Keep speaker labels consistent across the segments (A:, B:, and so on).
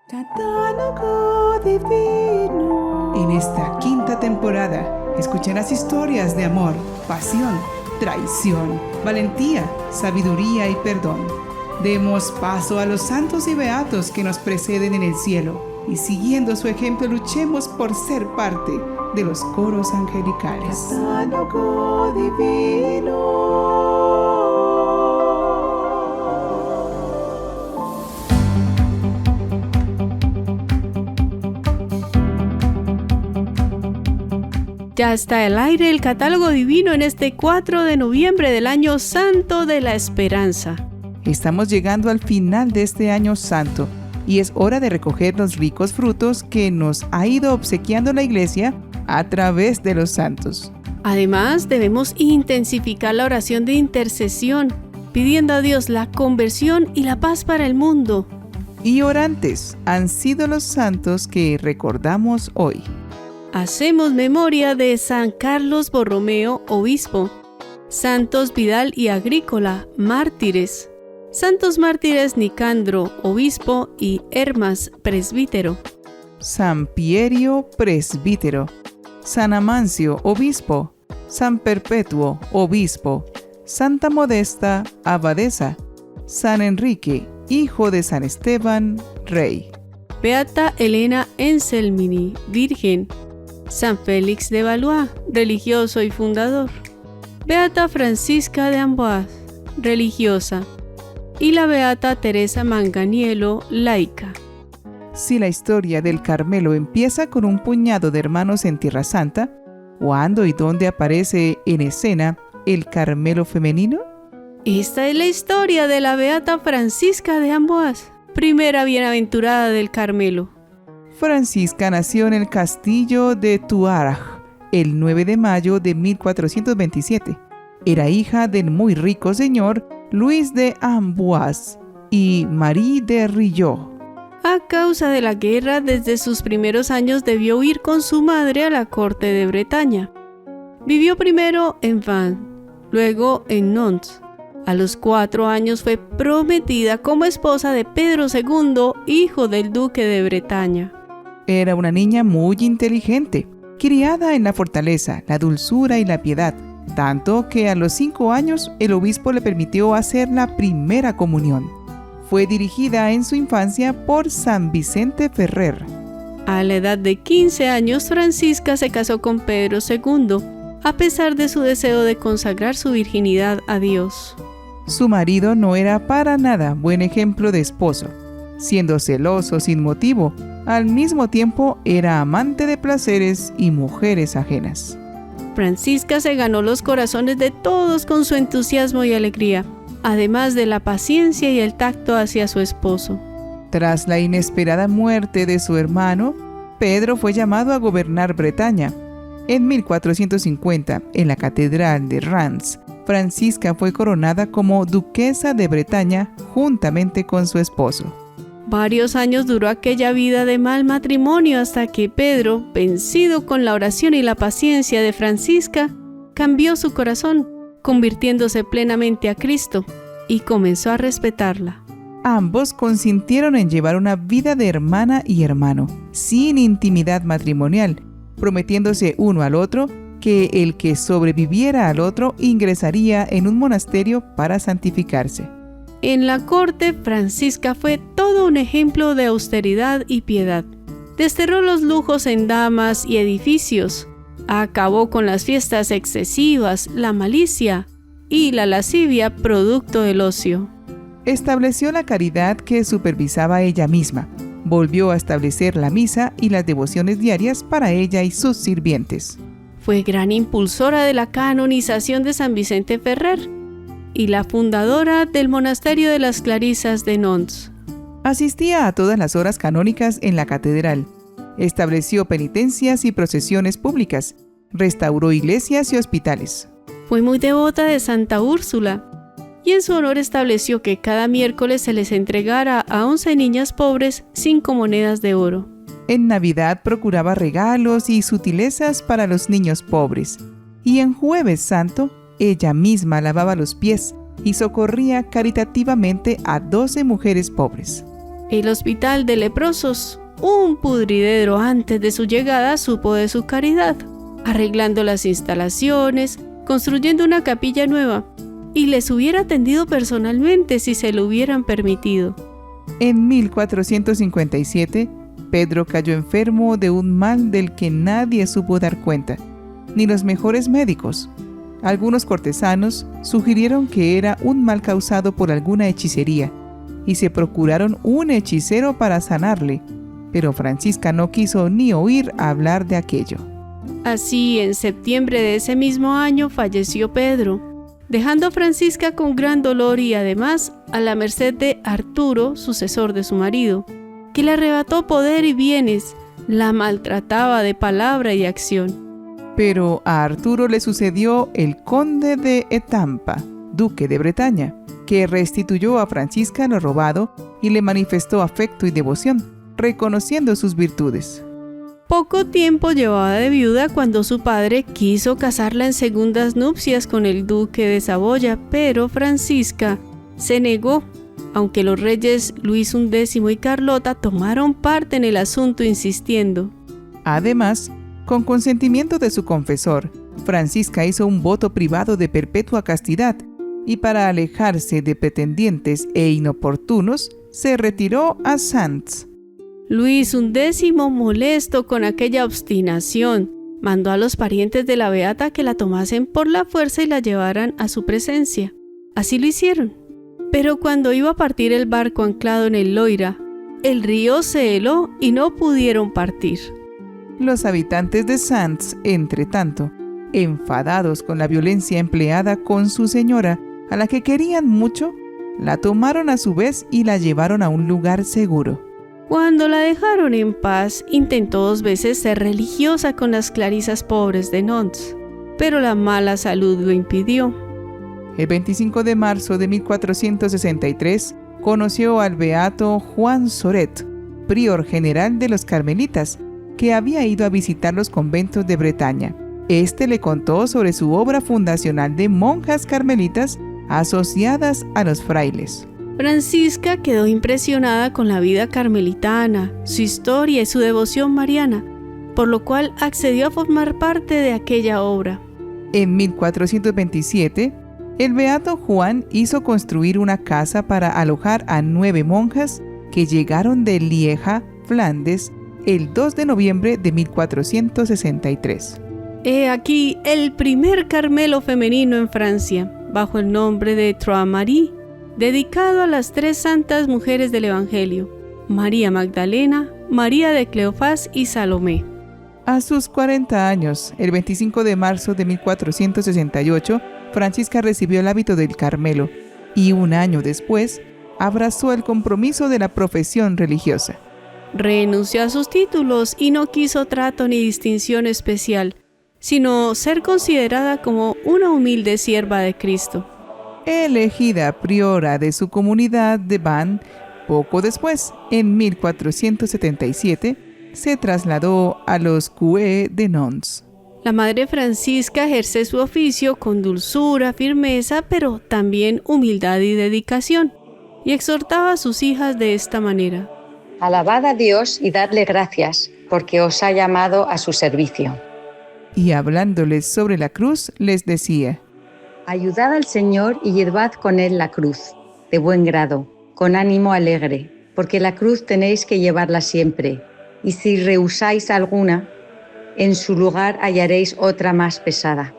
A: Catálogo Divino. En esta quinta temporada escucharás historias de amor, pasión, traición, valentía, sabiduría y perdón. Demos paso a los santos y beatos que nos preceden en el cielo y siguiendo su ejemplo luchemos por ser parte de los coros angelicales. Catálogo Divino.
B: Ya está al aire el catálogo divino en este 4 de noviembre del año santo de la esperanza.
A: Estamos llegando al final de este año santo y es hora de recoger los ricos frutos que nos ha ido obsequiando la Iglesia a través de los santos.
B: Además, debemos intensificar la oración de intercesión, pidiendo a Dios la conversión y la paz para el mundo.
A: Y orantes han sido los santos que recordamos hoy.
B: Hacemos memoria de San Carlos Borromeo, obispo, Santos Vidal y Agrícola, mártires, Santos mártires Nicandro, obispo, y Hermas, presbítero,
A: San Pierio, presbítero, San Amancio, obispo, San Perpetuo, obispo, Santa Modesta, abadesa, San Enrique, hijo de San Esteban, rey.
B: Beata Elena Enselmini, virgen, San Félix de Valois, religioso y fundador, Beata Francisca de Amboise, religiosa, y la Beata Teresa Manganiello, laica.
A: Si la historia del Carmelo empieza con un puñado de hermanos en Tierra Santa, ¿cuándo y dónde aparece en escena el Carmelo femenino?
B: Esta es la historia de la Beata Francisca de Amboise, primera bienaventurada del Carmelo.
A: Francisca nació en el castillo de Touareg el 9 de mayo de 1427. Era hija del muy rico señor Luis de Amboise y Marie de Rillot.
B: A causa de la guerra, desde sus primeros años debió huir con su madre a la corte de Bretaña. Vivió primero en Vannes, luego en Nantes. A los 4 años fue prometida como esposa de Pedro II, hijo del duque de Bretaña.
A: Era una niña muy inteligente, criada en la fortaleza, la dulzura y la piedad, tanto que a los 5 años el obispo le permitió hacer la primera comunión. Fue dirigida en su infancia por San Vicente Ferrer.
B: A la edad de 15 años, Francisca se casó con Pedro II, a pesar de su deseo de consagrar su virginidad a Dios.
A: Su marido no era para nada buen ejemplo de esposo, siendo celoso sin motivo. Al mismo tiempo era amante de placeres y mujeres ajenas.
B: Francisca se ganó los corazones de todos con su entusiasmo y alegría, además de la paciencia y el tacto hacia su esposo.
A: Tras la inesperada muerte de su hermano, Pedro fue llamado a gobernar Bretaña. En 1450, en la catedral de Reims, Francisca fue coronada como duquesa de Bretaña juntamente con su esposo.
B: Varios años duró aquella vida de mal matrimonio hasta que Pedro, vencido con la oración y la paciencia de Francisca, cambió su corazón, convirtiéndose plenamente a Cristo, y comenzó a respetarla.
A: Ambos consintieron en llevar una vida de hermana y hermano, sin intimidad matrimonial, prometiéndose uno al otro que el que sobreviviera al otro ingresaría en un monasterio para santificarse.
B: En la corte, Francisca fue todo un ejemplo de austeridad y piedad. Desterró los lujos en damas y edificios, acabó con las fiestas excesivas, la malicia y la lascivia producto del ocio.
A: Estableció la caridad que supervisaba ella misma. Volvió a establecer la misa y las devociones diarias para ella y sus sirvientes.
B: Fue gran impulsora de la canonización de San Vicente Ferrer y la fundadora del monasterio de las Clarisas de Nantes.
A: Asistía a todas las horas canónicas en la catedral. Estableció penitencias y procesiones públicas. Restauró iglesias y hospitales.
B: Fue muy devota de Santa Úrsula y en su honor estableció que cada miércoles se les entregara a 11 niñas pobres 5 monedas de oro.
A: En Navidad procuraba regalos y sutilezas para los niños pobres. Y en Jueves Santo, ella misma lavaba los pies y socorría caritativamente a 12 mujeres pobres.
B: El hospital de leprosos, un pudridero antes de su llegada, supo de su caridad, arreglando las instalaciones, construyendo una capilla nueva, y les hubiera atendido personalmente si se lo hubieran permitido.
A: En 1457, Pedro cayó enfermo de un mal del que nadie supo dar cuenta, ni los mejores médicos. Algunos cortesanos sugirieron que era un mal causado por alguna hechicería, y se procuraron un hechicero para sanarle, pero Francisca no quiso ni oír hablar de aquello.
B: Así, en septiembre de ese mismo año falleció Pedro, dejando a Francisca con gran dolor y además a la merced de Arturo, sucesor de su marido, que le arrebató poder y bienes, la maltrataba de palabra y acción.
A: Pero a Arturo le sucedió el conde de Etampa, duque de Bretaña, que restituyó a Francisca lo robado y le manifestó afecto y devoción, reconociendo sus virtudes.
B: Poco tiempo llevaba de viuda cuando su padre quiso casarla en segundas nupcias con el duque de Saboya, pero Francisca se negó, aunque los reyes Luis XI y Carlota tomaron parte en el asunto insistiendo.
A: Además, con consentimiento de su confesor, Francisca hizo un voto privado de perpetua castidad y para alejarse de pretendientes e inoportunos, se retiró a Sants.
B: Luis XI, molesto con aquella obstinación, mandó a los parientes de la beata que la tomasen por la fuerza y la llevaran a su presencia. Así lo hicieron. Pero cuando iba a partir el barco anclado en el Loira, el río se heló y no pudieron partir.
A: Los habitantes de Sants, entre tanto, enfadados con la violencia empleada con su señora, a la que querían mucho, la tomaron a su vez y la llevaron a un lugar seguro.
B: Cuando la dejaron en paz, intentó 2 veces ser religiosa con las clarisas pobres de Nantes, pero la mala salud lo impidió.
A: El 25 de marzo de 1463, conoció al beato Juan Soret, prior general de los carmelitas, que había ido a visitar los conventos de Bretaña. Este le contó sobre su obra fundacional de monjas carmelitas asociadas a los frailes.
B: Francisca quedó impresionada con la vida carmelitana, su historia y su devoción mariana, por lo cual accedió a formar parte de aquella obra.
A: En 1427, el beato Juan hizo construir una casa para alojar a 9 monjas que llegaron de Lieja, Flandes, el 2 de noviembre de 1463.
B: He aquí el primer Carmelo femenino en Francia, bajo el nombre de Trois Maries, dedicado a las 3 santas mujeres del Evangelio, María Magdalena, María de Cleofás y Salomé.
A: A sus 40 años, el 25 de marzo de 1468, Francisca recibió el hábito del Carmelo y un año después abrazó el compromiso de la profesión religiosa.
B: Renunció a sus títulos y no quiso trato ni distinción especial, sino ser considerada como una humilde sierva de Cristo.
A: Elegida priora de su comunidad de Vannes, poco después, en 1477, se trasladó a los Cué de Nantes.
B: La Madre Francisca ejerce su oficio con dulzura, firmeza, pero también humildad y dedicación, y exhortaba a sus hijas de esta manera:
C: Alabad a Dios y dadle gracias, porque os ha llamado a su servicio.
A: Y hablándoles sobre la cruz, les decía:
C: Ayudad al Señor y llevad con él la cruz, de buen grado, con ánimo alegre, porque la cruz tenéis que llevarla siempre, y si rehusáis alguna, en su lugar hallaréis otra más pesada.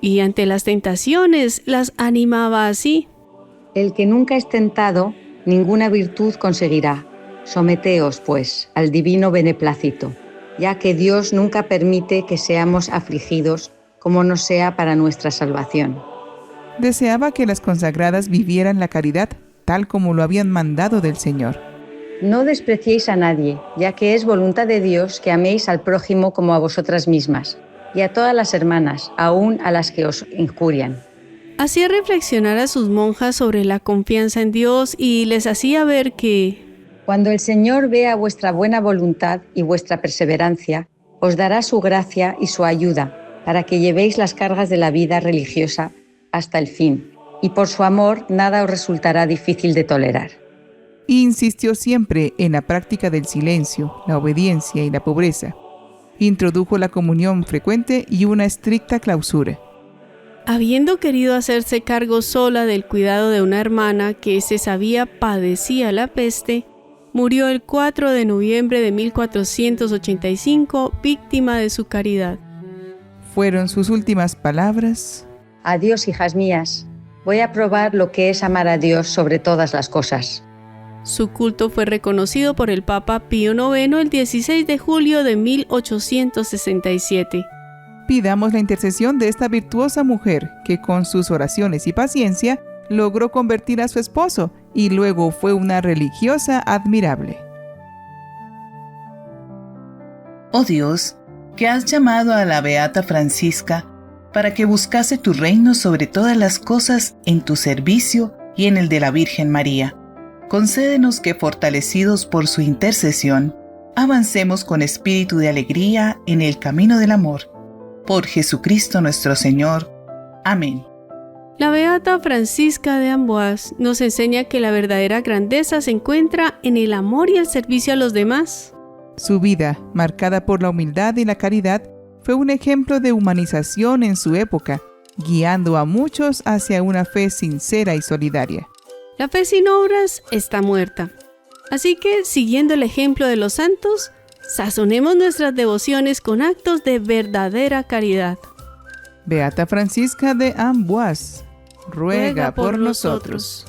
B: Y ante las tentaciones las animaba así:
C: El que nunca es tentado, ninguna virtud conseguirá. Someteos, pues, al divino beneplácito, ya que Dios nunca permite que seamos afligidos, como no sea para nuestra salvación.
A: Deseaba que las consagradas vivieran la caridad tal como lo habían mandado del Señor.
C: No despreciéis a nadie, ya que es voluntad de Dios que améis al prójimo como a vosotras mismas, y a todas las hermanas, aun a las que os injurian.
B: Hacía reflexionar a sus monjas sobre la confianza en Dios y les hacía ver que
C: cuando el Señor vea vuestra buena voluntad y vuestra perseverancia, os dará su gracia y su ayuda para que llevéis las cargas de la vida religiosa hasta el fin, y por su amor nada os resultará difícil de tolerar.
A: Insistió siempre en la práctica del silencio, la obediencia y la pobreza. Introdujo la comunión frecuente y una estricta clausura.
B: Habiendo querido hacerse cargo sola del cuidado de una hermana que se sabía padecía la peste, murió el 4 de noviembre de 1485, víctima de su caridad.
A: Fueron sus últimas palabras.
C: Adiós, hijas mías. Voy a probar lo que es amar a Dios sobre todas las cosas.
B: Su culto fue reconocido por el Papa Pío IX el 16 de julio de 1867.
A: Pidamos la intercesión de esta virtuosa mujer que con sus oraciones y paciencia logró convertir a su esposo y luego fue una religiosa admirable.
D: Oh Dios, que has llamado a la Beata Francisca para que buscase tu reino sobre todas las cosas en tu servicio y en el de la Virgen María. Concédenos que, fortalecidos por su intercesión, avancemos con espíritu de alegría en el camino del amor. Por Jesucristo nuestro Señor. Amén.
B: La Beata Francisca de Amboise nos enseña que la verdadera grandeza se encuentra en el amor y el servicio a los demás.
A: Su vida, marcada por la humildad y la caridad, fue un ejemplo de humanización en su época, guiando a muchos hacia una fe sincera y solidaria.
B: La fe sin obras está muerta. Así que, siguiendo el ejemplo de los santos, sazonemos nuestras devociones con actos de verdadera caridad.
A: Beata Francisca de Amboise, ruega por nosotros.